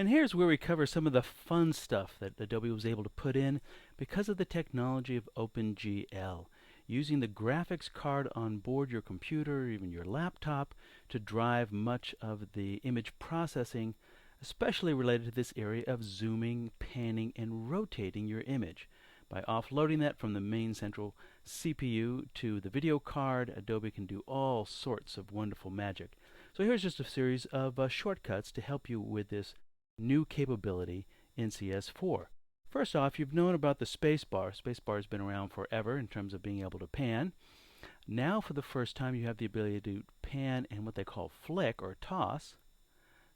And here's where we cover some of the fun stuff that Adobe was able to put in because of the technology of OpenGL, using the graphics card on board your computer or even your laptop to drive much of the image processing, especially related to this area of zooming, panning, and rotating your image. By offloading that from the main central CPU to the video card, Adobe can do all sorts of wonderful magic. So here's just a series of shortcuts to help you with this new capability in CS4. First off, you've known about the spacebar. Spacebar has been around forever in terms of being able to pan. Now for the first time you have the ability to pan and what they call flick or toss.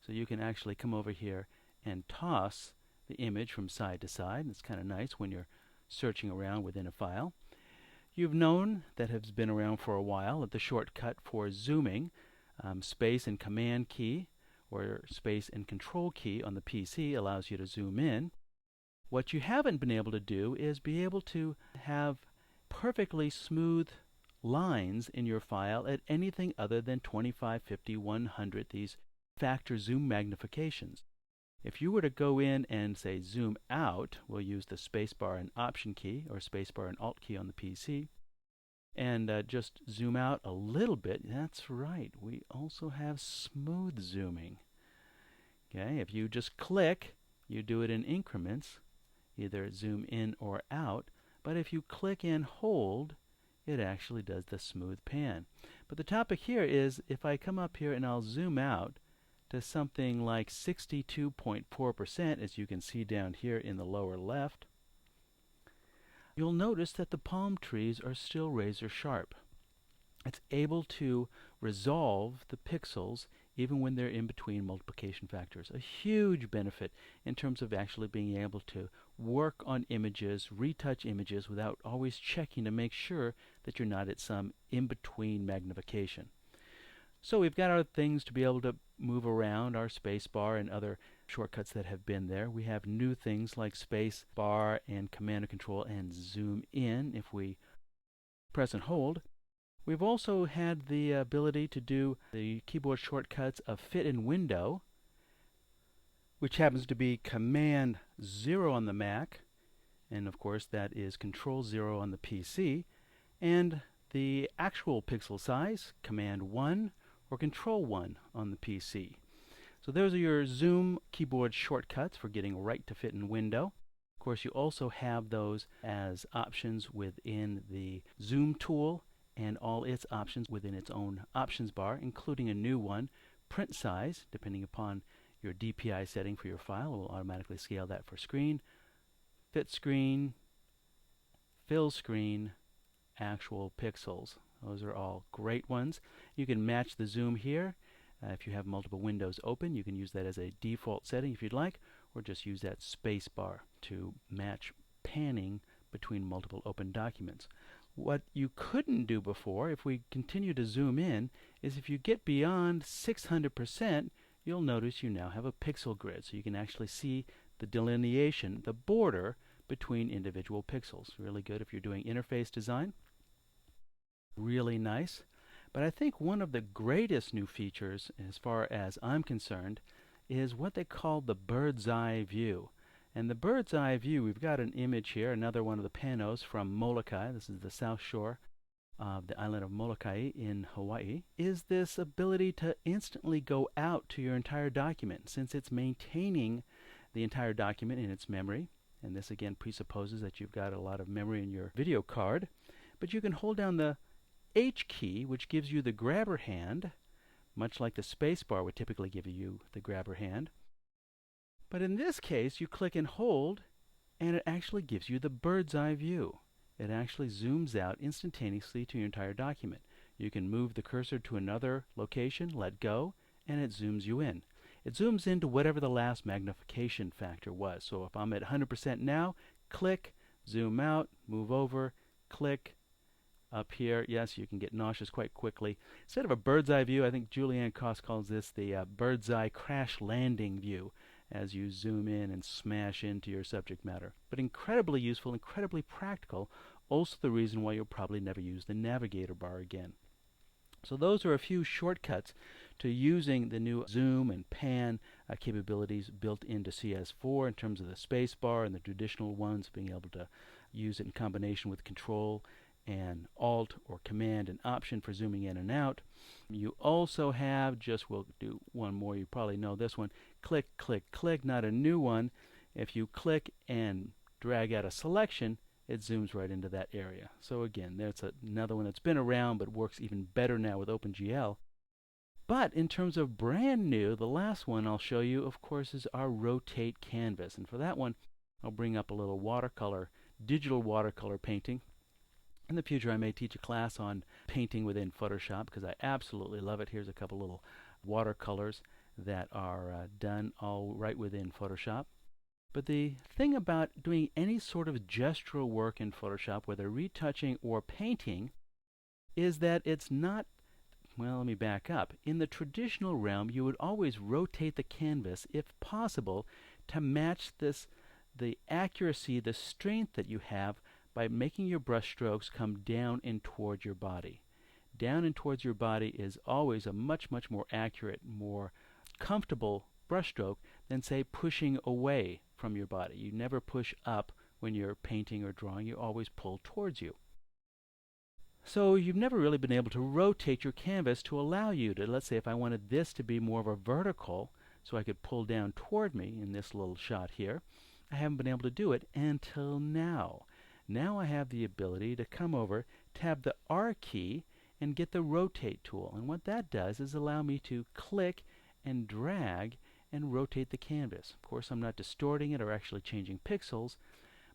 So you can actually come over here and toss the image from side to side. It's kind of nice when you're searching around within a file. You've known, that has been around for a while, that the shortcut for zooming, space and command key or space and control key on the PC allows you to zoom in. What you haven't been able to do is be able to have perfectly smooth lines in your file at anything other than 25, 50, 100, these factor zoom magnifications. If you were to go in and say zoom out, we'll use the spacebar and option key or spacebar and alt key on the PC, and just zoom out a little bit. That's right, we also have smooth zooming. Okay, if you just click, you do it in increments, either zoom in or out, but if you click and hold, it actually does the smooth pan. But the topic here is if I come up here and I'll zoom out to something like 62.4%, as you can see down here in the lower left, you'll notice that the palm trees are still razor sharp. It's able to resolve the pixels even when they're in between multiplication factors. A huge benefit in terms of actually being able to work on images, retouch images without always checking to make sure that you're not at some in-between magnification. So we've got our things to be able to move around, our space bar and other shortcuts that have been there. We have new things like space bar and command and control and zoom in if we press and hold. We've also had the ability to do the keyboard shortcuts of fit in window, which happens to be command 0 on the Mac, and of course that is control 0 on the PC, and the actual pixel size, command 1 or control 1 on the PC. So those are your zoom keyboard shortcuts for getting right to fit in window. Of course you also have those as options within the zoom tool and all its options within its own options bar, including a new one, print size. Depending upon your DPI setting for your file, it will automatically scale that for screen, fit screen, fill screen, actual pixels. Those are all great ones. You can match the zoom here. If you have multiple windows open, you can use that as a default setting if you'd like, or just use that space bar to match panning between multiple open documents. What you couldn't do before, if we continue to zoom in, is if you get beyond 600%, you'll notice you now have a pixel grid. So you can actually see the delineation, the border between individual pixels. Really good if you're doing interface design. Really nice. But I think one of the greatest new features, as far as I'm concerned, is what they call the bird's eye view. And the bird's eye view, we've got an image here, another one of the panos from Molokai. This is the south shore of the island of Molokai in Hawaii, is this ability to instantly go out to your entire document, since it's maintaining the entire document in its memory. And this again presupposes that you've got a lot of memory in your video card. But you can hold down the H key, which gives you the grabber hand, much like the space bar would typically give you the grabber hand. But in this case, you click and hold, and it actually gives you the bird's eye view. It actually zooms out instantaneously to your entire document. You can move the cursor to another location, let go, and it zooms you in. It zooms into whatever the last magnification factor was. So if I'm at 100% now, click, zoom out, move over, click, up here. Yes, you can get nauseous quite quickly. Instead of a bird's eye view, I think Julianne Koss calls this the bird's eye crash landing view, as you zoom in and smash into your subject matter. But incredibly useful, incredibly practical, also the reason why you'll probably never use the navigator bar again. So those are a few shortcuts to using the new zoom and pan capabilities built into CS4 in terms of the space bar and the traditional ones being able to use it in combination with control and alt or command and option for zooming in and out. You also have, we'll do one more, you probably know this one, click, click, click, not a new one. If you click and drag out a selection, it zooms right into that area. So again, there's another one that's been around but works even better now with OpenGL. But in terms of brand new, the last one I'll show you, of course, is our rotate canvas. And for that one, I'll bring up a little digital watercolor painting. In the future, I may teach a class on painting within Photoshop because I absolutely love it. Here's a couple little watercolors that are done all right within Photoshop. But the thing about doing any sort of gestural work in Photoshop, whether retouching or painting, is that it's not, well, let me back up. In the traditional realm, you would always rotate the canvas, if possible, to match the accuracy, the strength that you have by making your brush strokes come down and towards your body. Down and towards your body is always a much, much more accurate, more comfortable brushstroke than, say, pushing away from your body. You never push up when you're painting or drawing. You always pull towards you. So you've never really been able to rotate your canvas to allow you to, let's say if I wanted this to be more of a vertical, so I could pull down toward me in this little shot here, I haven't been able to do it until now. Now I have the ability to come over, tab the R key, and get the rotate tool. And what that does is allow me to click and drag and rotate the canvas. Of course, I'm not distorting it or actually changing pixels,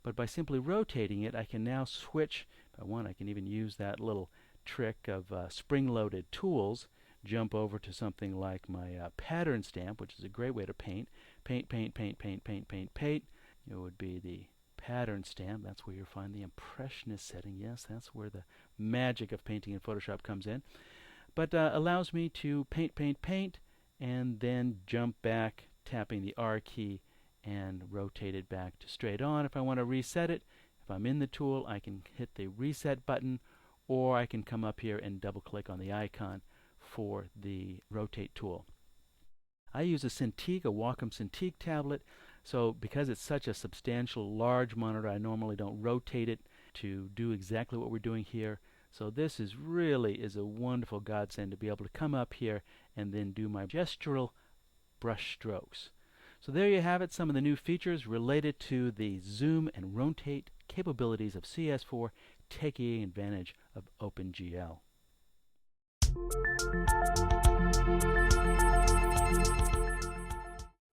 but by simply rotating it, I can now switch. If I want, I can even use that little trick of spring-loaded tools, jump over to something like my pattern stamp, which is a great way to paint. Paint, paint, paint, paint, paint, paint, paint. It would be the pattern stamp. That's where you'll find the impressionist setting. Yes, that's where the magic of painting in Photoshop comes in. But allows me to paint, paint, paint, and then jump back, tapping the R key, and rotate it back to straight on. If I want to reset it, if I'm in the tool, I can hit the reset button, or I can come up here and double click on the icon for the rotate tool. I use a Cintiq, a Wacom Cintiq tablet, so because it's such a substantial large monitor, I normally don't rotate it to do exactly what we're doing here. So this is a wonderful godsend to be able to come up here and then do my gestural brush strokes. So there you have it, some of the new features related to the zoom and rotate capabilities of CS4 taking advantage of OpenGL.